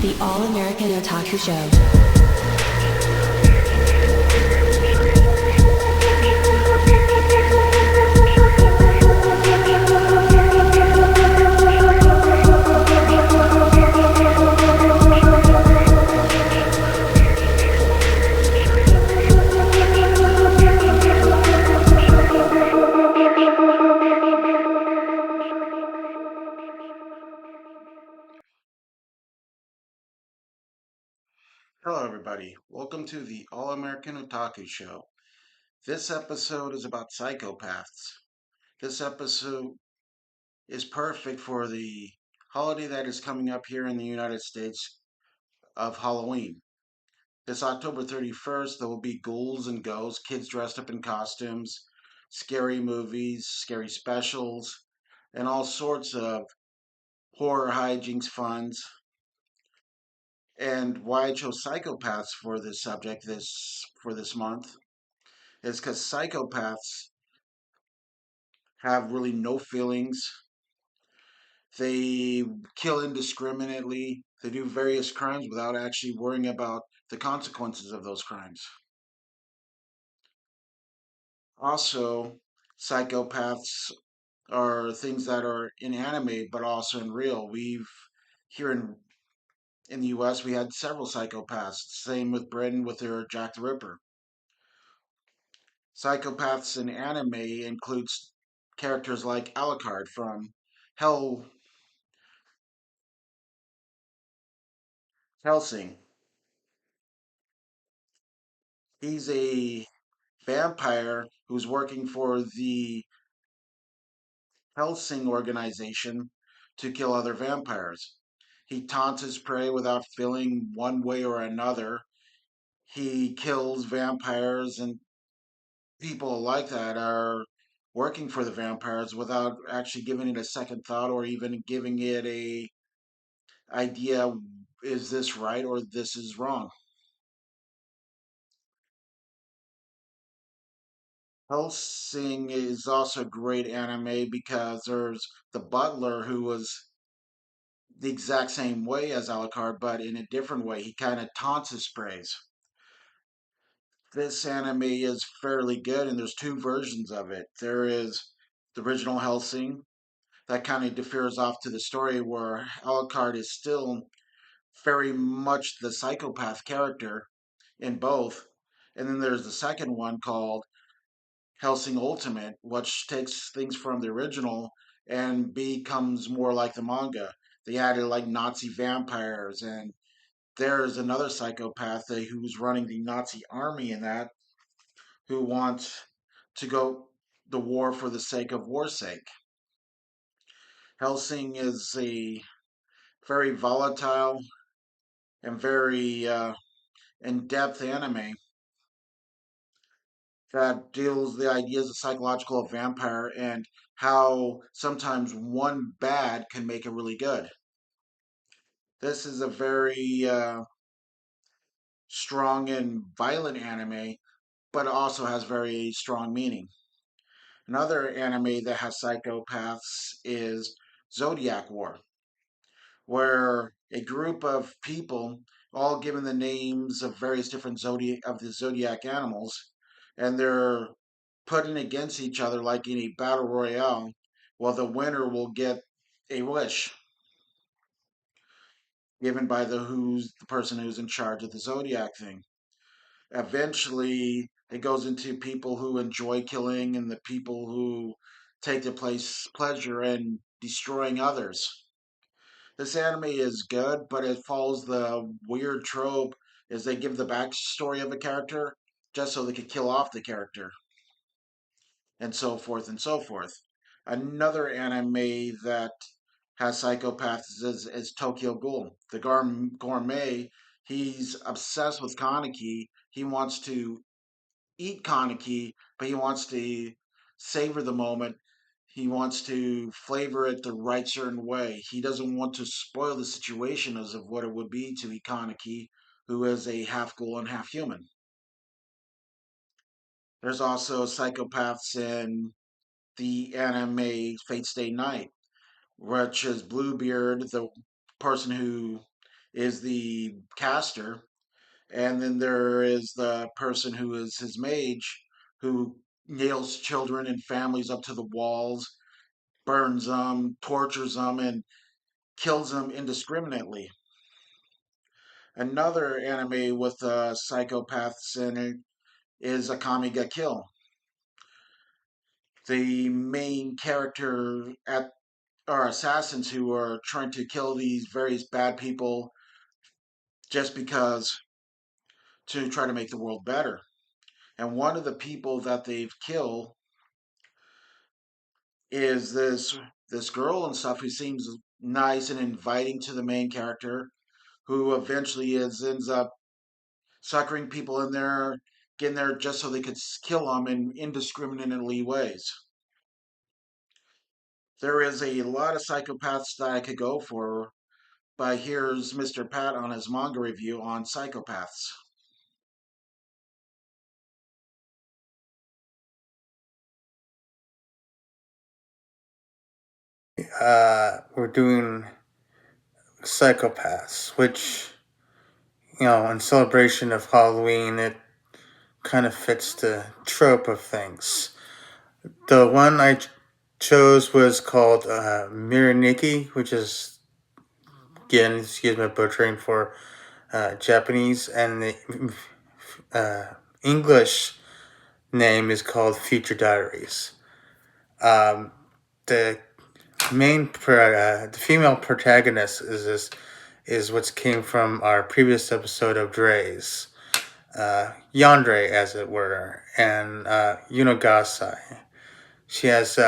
The All-American Otaku Show. Hello, everybody. Welcome to the All-American Otaku Show. This episode is about psychopaths. This episode is perfect for the holiday that is coming up here in the United States of Halloween. This October 31st, there will be ghouls and ghosts, kids dressed up in costumes, scary movies, scary specials, and all sorts of horror hijinks funds. And why I chose psychopaths for this subject this month is because psychopaths have really no feelings. They kill indiscriminately. They do various crimes without actually worrying about the consequences of those crimes. Also, psychopaths are things that are in anime but also in real. We've here in the US we had several psychopaths. Same with Britain with their Jack the Ripper. Psychopaths in anime includes characters like Alucard from Hell Helsing. He's a vampire who's working for the Helsing organization to kill other vampires. He taunts his prey without feeling one way or another. He kills vampires, and people like that are working for the vampires without actually giving it a second thought or even giving it a idea, is this right or this is wrong. Hellsing is also a great anime because there's the butler who was the exact same way as Alucard, but in a different way. He kind of taunts his praise. This anime is fairly good, and there's two versions of it. There is the original Hellsing that kind of differs off to the story where Alucard is still very much the psychopath character in both. And then there's the second one called Helsing Ultimate, which takes things from the original and becomes more like the manga. They added like Nazi vampires, and there's another psychopath who's running the Nazi army in that, who wants to go the war for the sake of war's sake. Helsing is a very volatile and very in-depth anime that deals the ideas of psychological vampire and how sometimes one bad can make it really good. This is a very strong and violent anime, but also has very strong meaning. Another anime that has psychopaths is Zodiac War, where a group of people, all given the names of various different zodiac animals, and they're putting against each other like in a battle royale. Well, the winner will get a wish given by the person who's in charge of the zodiac thing. Eventually, it goes into people who enjoy killing and the people who take the place pleasure in destroying others. This anime is good, but it follows the weird trope is they give the backstory of a character just so they could kill off the character, and so forth and so forth. Another anime that has psychopaths is Tokyo Ghoul. The gourmet, he's obsessed with Kaneki. He wants to eat Kaneki, but he wants to savor the moment. He wants to flavor it the right certain way. He doesn't want to spoil the situation as of what it would be to eat Kaneki, who is a half ghoul and half human. There's also psychopaths in the anime Fate Stay Night, which is Bluebeard, the person who is the caster, and then there is the person who is his mage, who nails children and families up to the walls, burns them, tortures them, and kills them indiscriminately. Another anime with psychopaths in it is Akame ga Kill. The main character are assassins who are trying to kill these various bad people just because, to try to make the world better. And one of the people that they've killed is this girl and stuff who seems nice and inviting to the main character, who eventually ends up suckering people in there, getting there just so they could kill them in indiscriminately ways. There is a lot of psychopaths that I could go for, but here's Mr. Pat on his manga review on Psychopaths. We're doing Psychopaths, which, in celebration of Halloween, it kind of fits the trope of things. The one I chose was called Miraniki, which is, again, excuse my butchering for Japanese, and the English name is called Future Diaries. The the female protagonist is what came from our previous episode of Dre's, Yandere, as it were, and Yunogasai. She has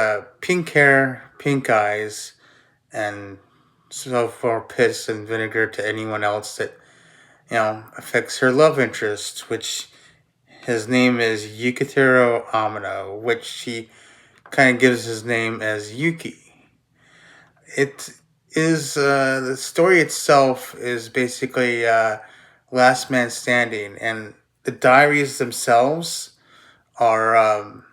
pink hair, pink eyes, and so for piss and vinegar to anyone else that affects her love interest, which his name is Yukitaro Amano, which she kind of gives his name as Yuki. It is the story itself is basically Last Man Standing, and the diaries themselves are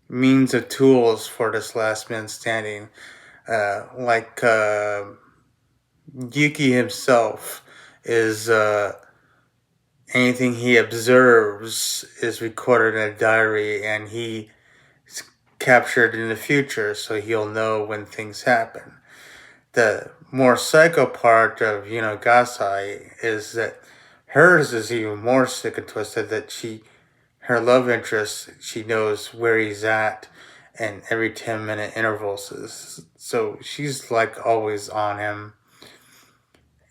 means of tools for this Last Man Standing. Like Yuki himself is anything he observes is recorded in a diary, and he is captured in the future, so he'll know when things happen. The more psycho part of Gasai is that hers is even more sick and twisted, that her love interest, she knows where he's at and every 10-minute intervals. So she's like always on him.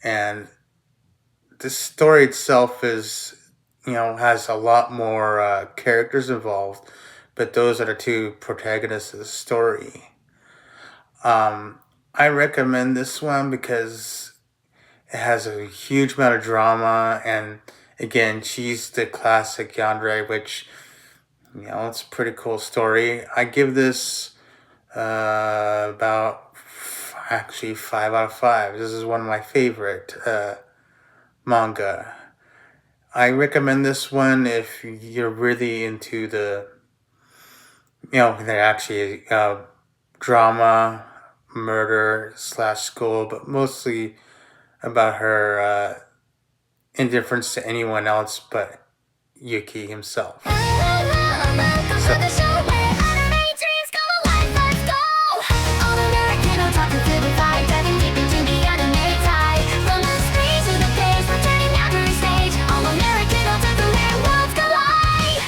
And the story itself is, has a lot more characters involved, but those are the two protagonists of the story. I recommend this one because it has a huge amount of drama, and again, she's the classic yandere, which, it's a pretty cool story. I give this about 5 out of 5. This is one of my favorite manga. I recommend this one if you're really into they're actually drama, murder / school, but mostly about her indifference to anyone else but Yuki himself. So, All-American Otaku Show, diving deep into the anime tide. From the screen to the page, we're turning every stage. All-American Otaku, where worlds collide.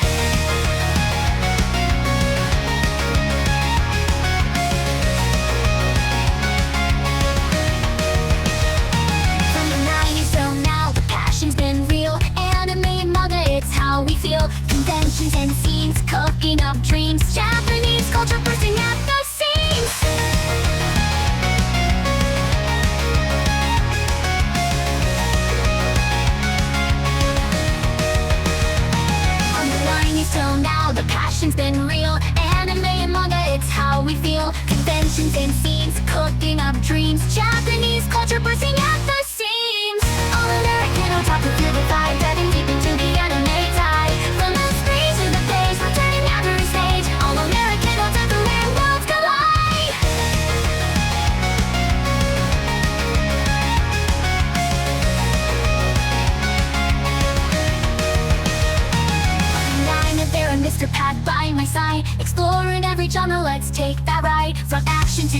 From the 90s till now, the passion's been real. Anime and manga, it's how we feel. Conventions and scenes, cooking up dreams. Japanese culture bursting at the seams. From the 90s till now, the passion's been real. Anime and manga, it's how we feel. Conventions and scenes, cooking up dreams. Japanese culture bursting at the seams. All-American Otaku, feel the vibe, diving deep into the anime tide. From the screen to the page, we're turning every stage. All-American Otaku, where worlds collide.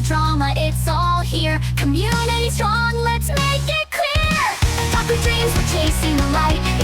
drama, it's all here. Community strong, let's make it clear. Otaku dreams, we're chasing the light.